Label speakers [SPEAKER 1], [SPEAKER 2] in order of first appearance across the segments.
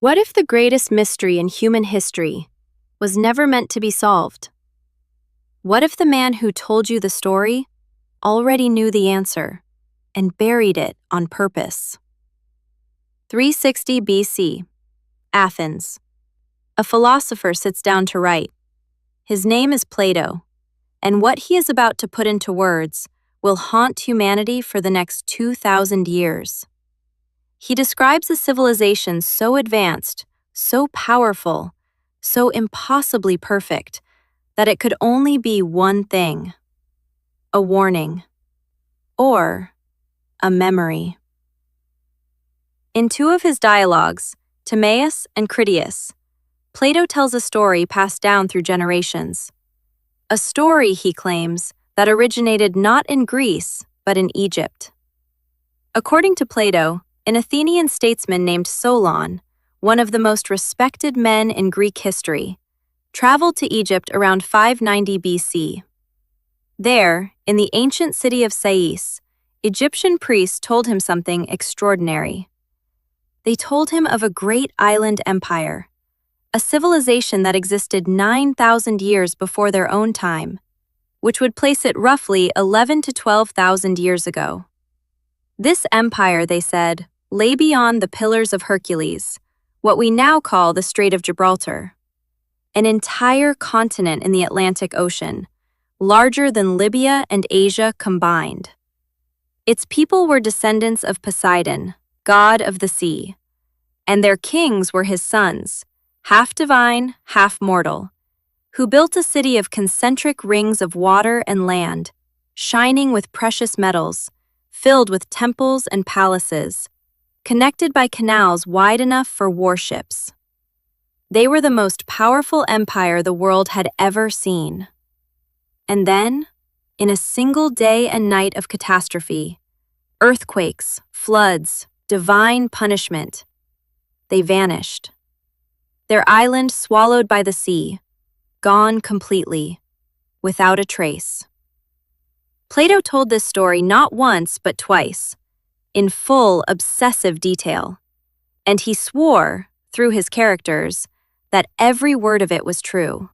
[SPEAKER 1] What if the greatest mystery in human history was never meant to be solved? What if the man who told you the story already knew the answer and buried it on purpose? 360 BC, Athens. A philosopher sits down to write. His name is Plato, and what he is about to put into words will haunt humanity for the next 2,000 years. He describes a civilization so advanced, so powerful, so impossibly perfect, that it could only be one thing: a warning, or a memory. In two of his dialogues, Timaeus and Critias, Plato tells a story passed down through generations. A story, he claims, that originated not in Greece, but in Egypt. According to Plato, an Athenian statesman named Solon, one of the most respected men in Greek history, traveled to Egypt around 590 BC. There, in the ancient city of Sais, Egyptian priests told him something extraordinary. They told him of a great island empire, a civilization that existed 9,000 years before their own time, which would place it roughly 11 to 12,000 years ago. This empire, they said, lay beyond the Pillars of Hercules, what we now call the Strait of Gibraltar, an entire continent in the Atlantic Ocean, larger than Libya and Asia combined. Its people were descendants of Poseidon, god of the sea, and their kings were his sons, half divine, half mortal, who built a city of concentric rings of water and land, shining with precious metals, filled with temples and palaces, connected by canals wide enough for warships. They were the most powerful empire the world had ever seen. And then, in a single day and night of catastrophe, earthquakes, floods, divine punishment, they vanished. Their island swallowed by the sea, gone completely, without a trace. Plato told this story not once but twice, in full obsessive detail, and he swore, through his characters, that every word of it was true.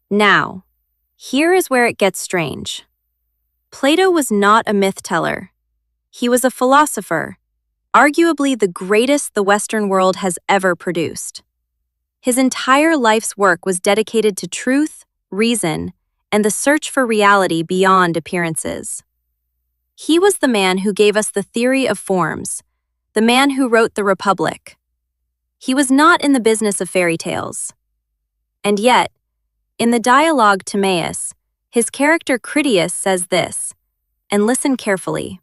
[SPEAKER 1] Now, here is where it gets strange. Plato was not a myth-teller. He was a philosopher, arguably the greatest the Western world has ever produced. His entire life's work was dedicated to truth, reason, and the search for reality beyond appearances. He was the man who gave us the theory of forms, the man who wrote the Republic. He was not in the business of fairy tales. And yet, in the dialogue Timaeus, his character Critias says this, and listen carefully.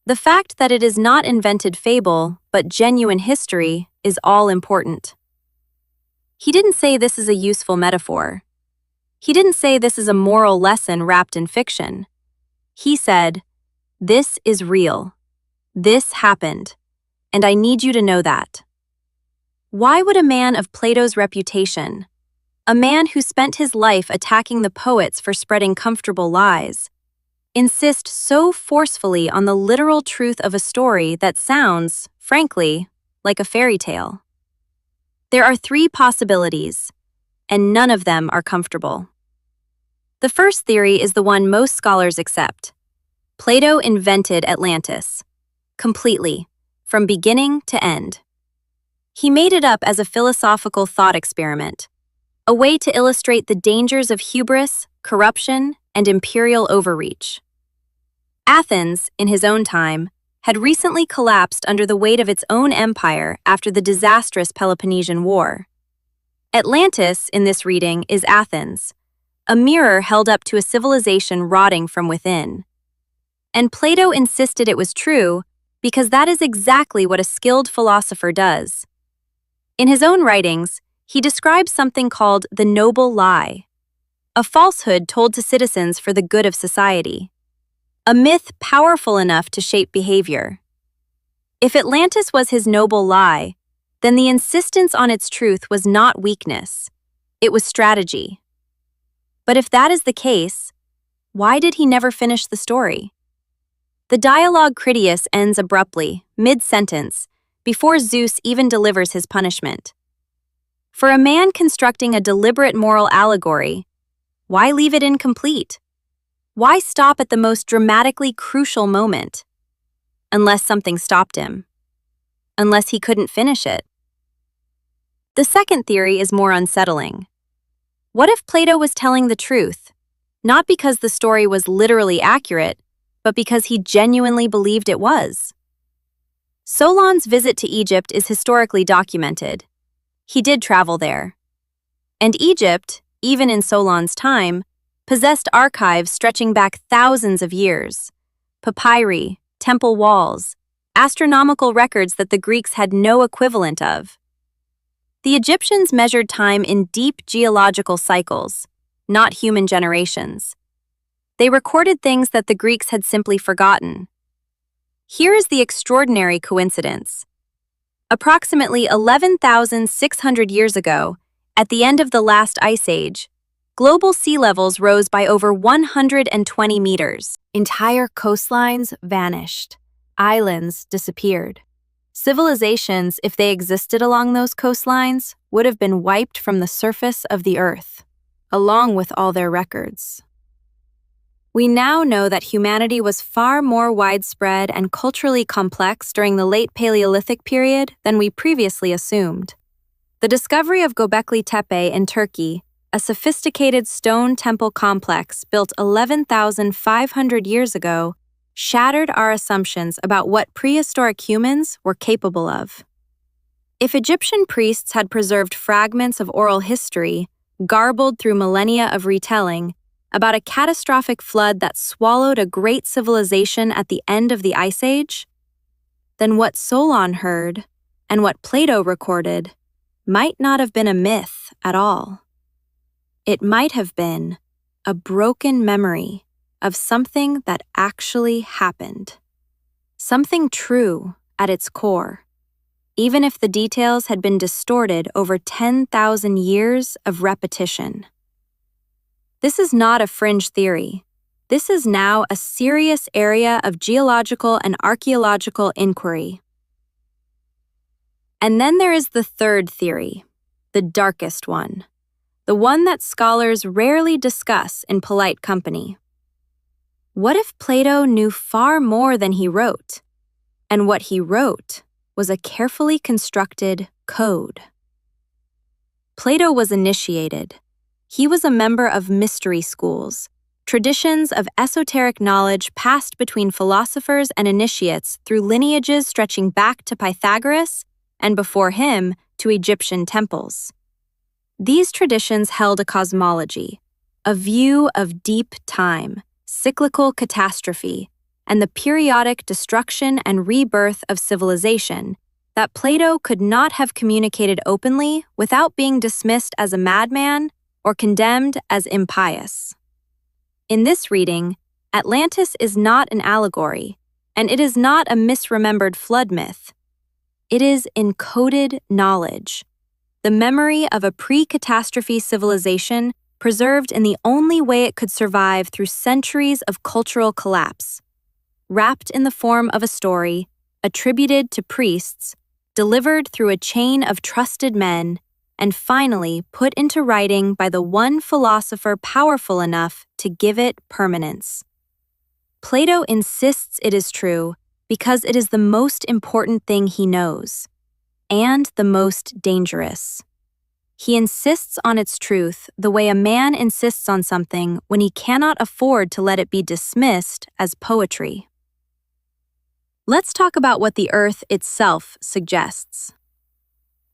[SPEAKER 1] The fact that it is not invented fable, but genuine history, is all important. He didn't say this is a useful metaphor. He didn't say this is a moral lesson wrapped in fiction. He said, "This is real. This happened, and I need you to know that." Why would a man of Plato's reputation, a man who spent his life attacking the poets for spreading comfortable lies, insist so forcefully on the literal truth of a story that sounds, frankly, like a fairy tale? There are three possibilities, and none of them are comfortable. The first theory is the one most scholars accept. Plato invented Atlantis, completely, from beginning to end. He made it up as a philosophical thought experiment, a way to illustrate the dangers of hubris, corruption, and imperial overreach. Athens, in his own time, had recently collapsed under the weight of its own empire after the disastrous Peloponnesian War. Atlantis, in this reading, is Athens, a mirror held up to a civilization rotting from within. And Plato insisted it was true because that is exactly what a skilled philosopher does. In his own writings, he describes something called the noble lie, a falsehood told to citizens for the good of society, a myth powerful enough to shape behavior. If Atlantis was his noble lie, then the insistence on its truth was not weakness, it was strategy. But if that is the case, why did he never finish the story? The dialogue Critias ends abruptly, mid-sentence, before Zeus even delivers his punishment. For a man constructing a deliberate moral allegory, why leave it incomplete? Why stop at the most dramatically crucial moment? Unless something stopped him. Unless he couldn't finish it. The second theory is more unsettling. What if Plato was telling the truth, not because the story was literally accurate, but because he genuinely believed it was? Solon's visit to Egypt is historically documented. He did travel there. And Egypt, even in Solon's time, possessed archives stretching back thousands of years. Papyri, temple walls, astronomical records that the Greeks had no equivalent of. The Egyptians measured time in deep geological cycles, not human generations. They recorded things that the Greeks had simply forgotten. Here is the extraordinary coincidence. Approximately 11,600 years ago, at the end of the last ice age, global sea levels rose by over 120 meters. Entire coastlines vanished. Islands disappeared. Civilizations, if they existed along those coastlines, would have been wiped from the surface of the earth, along with all their records. We now know that humanity was far more widespread and culturally complex during the late Paleolithic period than we previously assumed. The discovery of Göbekli Tepe in Turkey, a sophisticated stone temple complex built 11,500 years ago, shattered our assumptions about what prehistoric humans were capable of. If Egyptian priests had preserved fragments of oral history, garbled through millennia of retelling, about a catastrophic flood that swallowed a great civilization at the end of the Ice Age, then what Solon heard, and what Plato recorded, might not have been a myth at all. It might have been a broken memory of something that actually happened. Something true at its core, even if the details had been distorted over 10,000 years of repetition. This is not a fringe theory. This is now a serious area of geological and archaeological inquiry. And then there is the third theory, the darkest one, the one that scholars rarely discuss in polite company. What if Plato knew far more than he wrote, and what he wrote was a carefully constructed code? Plato was initiated. He was a member of mystery schools, traditions of esoteric knowledge passed between philosophers and initiates through lineages stretching back to Pythagoras and before him to Egyptian temples. These traditions held a cosmology, a view of deep time, cyclical catastrophe, and the periodic destruction and rebirth of civilization that Plato could not have communicated openly without being dismissed as a madman or condemned as impious. In this reading, Atlantis is not an allegory, and it is not a misremembered flood myth. It is encoded knowledge, the memory of a pre-catastrophe civilization preserved in the only way it could survive through centuries of cultural collapse, wrapped in the form of a story, attributed to priests, delivered through a chain of trusted men, and finally put into writing by the one philosopher powerful enough to give it permanence. Plato insists it is true because it is the most important thing he knows, and the most dangerous. He insists on its truth the way a man insists on something when he cannot afford to let it be dismissed as poetry. Let's talk about what the Earth itself suggests.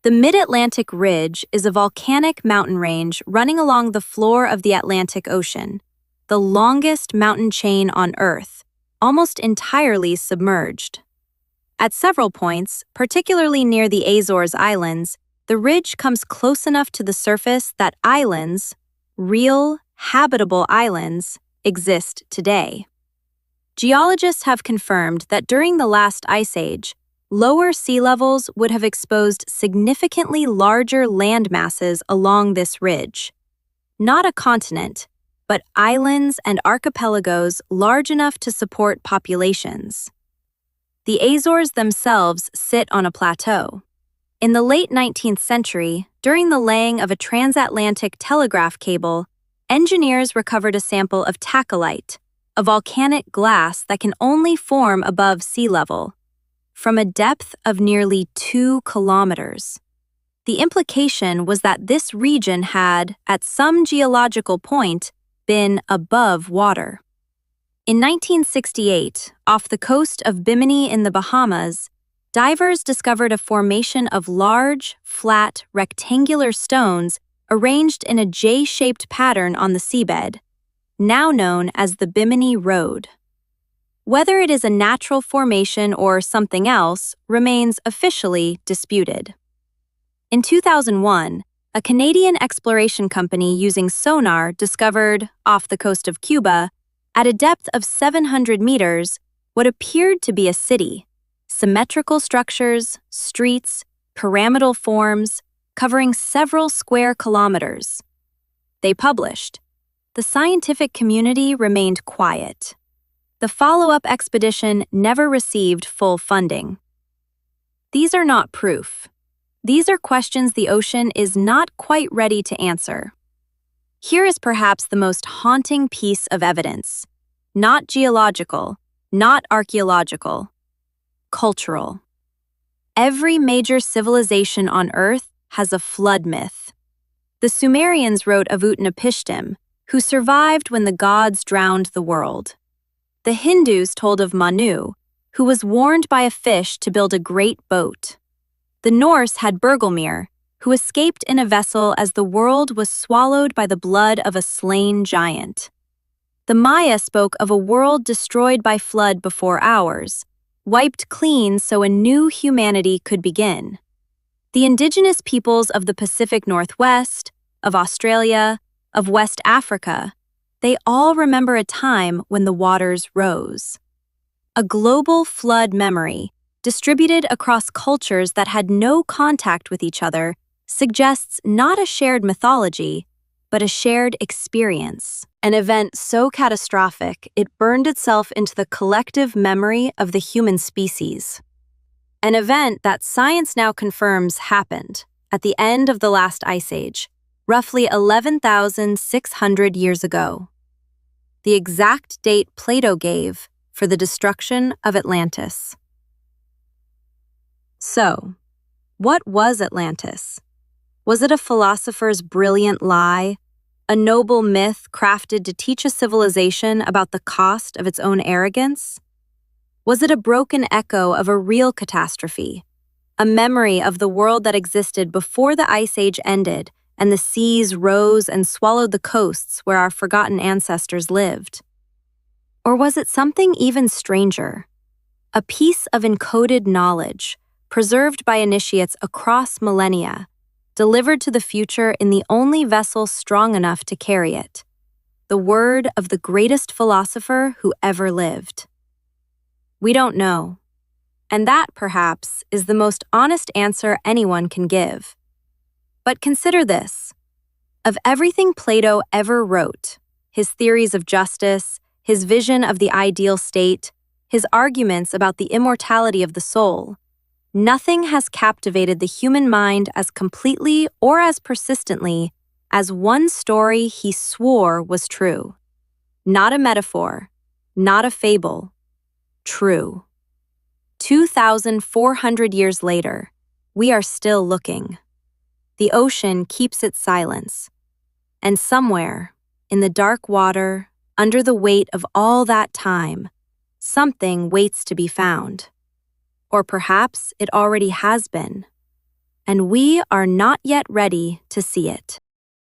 [SPEAKER 1] The Mid-Atlantic Ridge is a volcanic mountain range running along the floor of the Atlantic Ocean, the longest mountain chain on Earth, almost entirely submerged. At several points, particularly near the Azores Islands, the ridge comes close enough to the surface that islands, real, habitable islands, exist today. Geologists have confirmed that during the last ice age, lower sea levels would have exposed significantly larger land masses along this ridge. Not a continent, but islands and archipelagos large enough to support populations. The Azores themselves sit on a plateau. In the late 19th century, during the laying of a transatlantic telegraph cable, engineers recovered a sample of tachyllite, a volcanic glass that can only form above sea level, from a depth of nearly 2 kilometers. The implication was that this region had, at some geological point, been above water. In 1968, off the coast of Bimini in the Bahamas, divers discovered a formation of large, flat, rectangular stones arranged in a J-shaped pattern on the seabed, now known as the Bimini Road. Whether it is a natural formation or something else remains officially disputed. In 2001, a Canadian exploration company using sonar discovered, off the coast of Cuba, at a depth of 700 meters, what appeared to be a city: symmetrical structures, streets, pyramidal forms, covering several square kilometers. They published. The scientific community remained quiet. The follow-up expedition never received full funding. These are not proof. These are questions the ocean is not quite ready to answer. Here is perhaps the most haunting piece of evidence. Not geological, not archaeological, cultural. Every major civilization on Earth has a flood myth. The Sumerians wrote Avutnapishtim, who survived when the gods drowned the world. The Hindus told of Manu, who was warned by a fish to build a great boat. The Norse had Bergelmir, who escaped in a vessel as the world was swallowed by the blood of a slain giant. The Maya spoke of a world destroyed by flood before ours, wiped clean so a new humanity could begin. The indigenous peoples of the Pacific Northwest, of Australia, of West Africa, they all remember a time when the waters rose. A global flood memory, distributed across cultures that had no contact with each other, suggests not a shared mythology, but a shared experience. An event so catastrophic it burned itself into the collective memory of the human species. An event that science now confirms happened at the end of the last ice age, roughly 11,600 years ago. The exact date Plato gave for the destruction of Atlantis. So, what was Atlantis? Was it a philosopher's brilliant lie, a noble myth crafted to teach a civilization about the cost of its own arrogance? Was it a broken echo of a real catastrophe, a memory of the world that existed before the Ice Age ended and the seas rose and swallowed the coasts where our forgotten ancestors lived? Or was it something even stranger, a piece of encoded knowledge, preserved by initiates across millennia, delivered to the future in the only vessel strong enough to carry it, the word of the greatest philosopher who ever lived? We don't know, and that, perhaps, is the most honest answer anyone can give. But consider this. Of everything Plato ever wrote, his theories of justice, his vision of the ideal state, his arguments about the immortality of the soul, nothing has captivated the human mind as completely or as persistently as one story he swore was true. Not a metaphor, not a fable, true. 2,400 years later, we are still looking. The ocean keeps its silence, and somewhere, in the dark water, under the weight of all that time, something waits to be found. Or perhaps it already has been, and we are not yet ready to see it.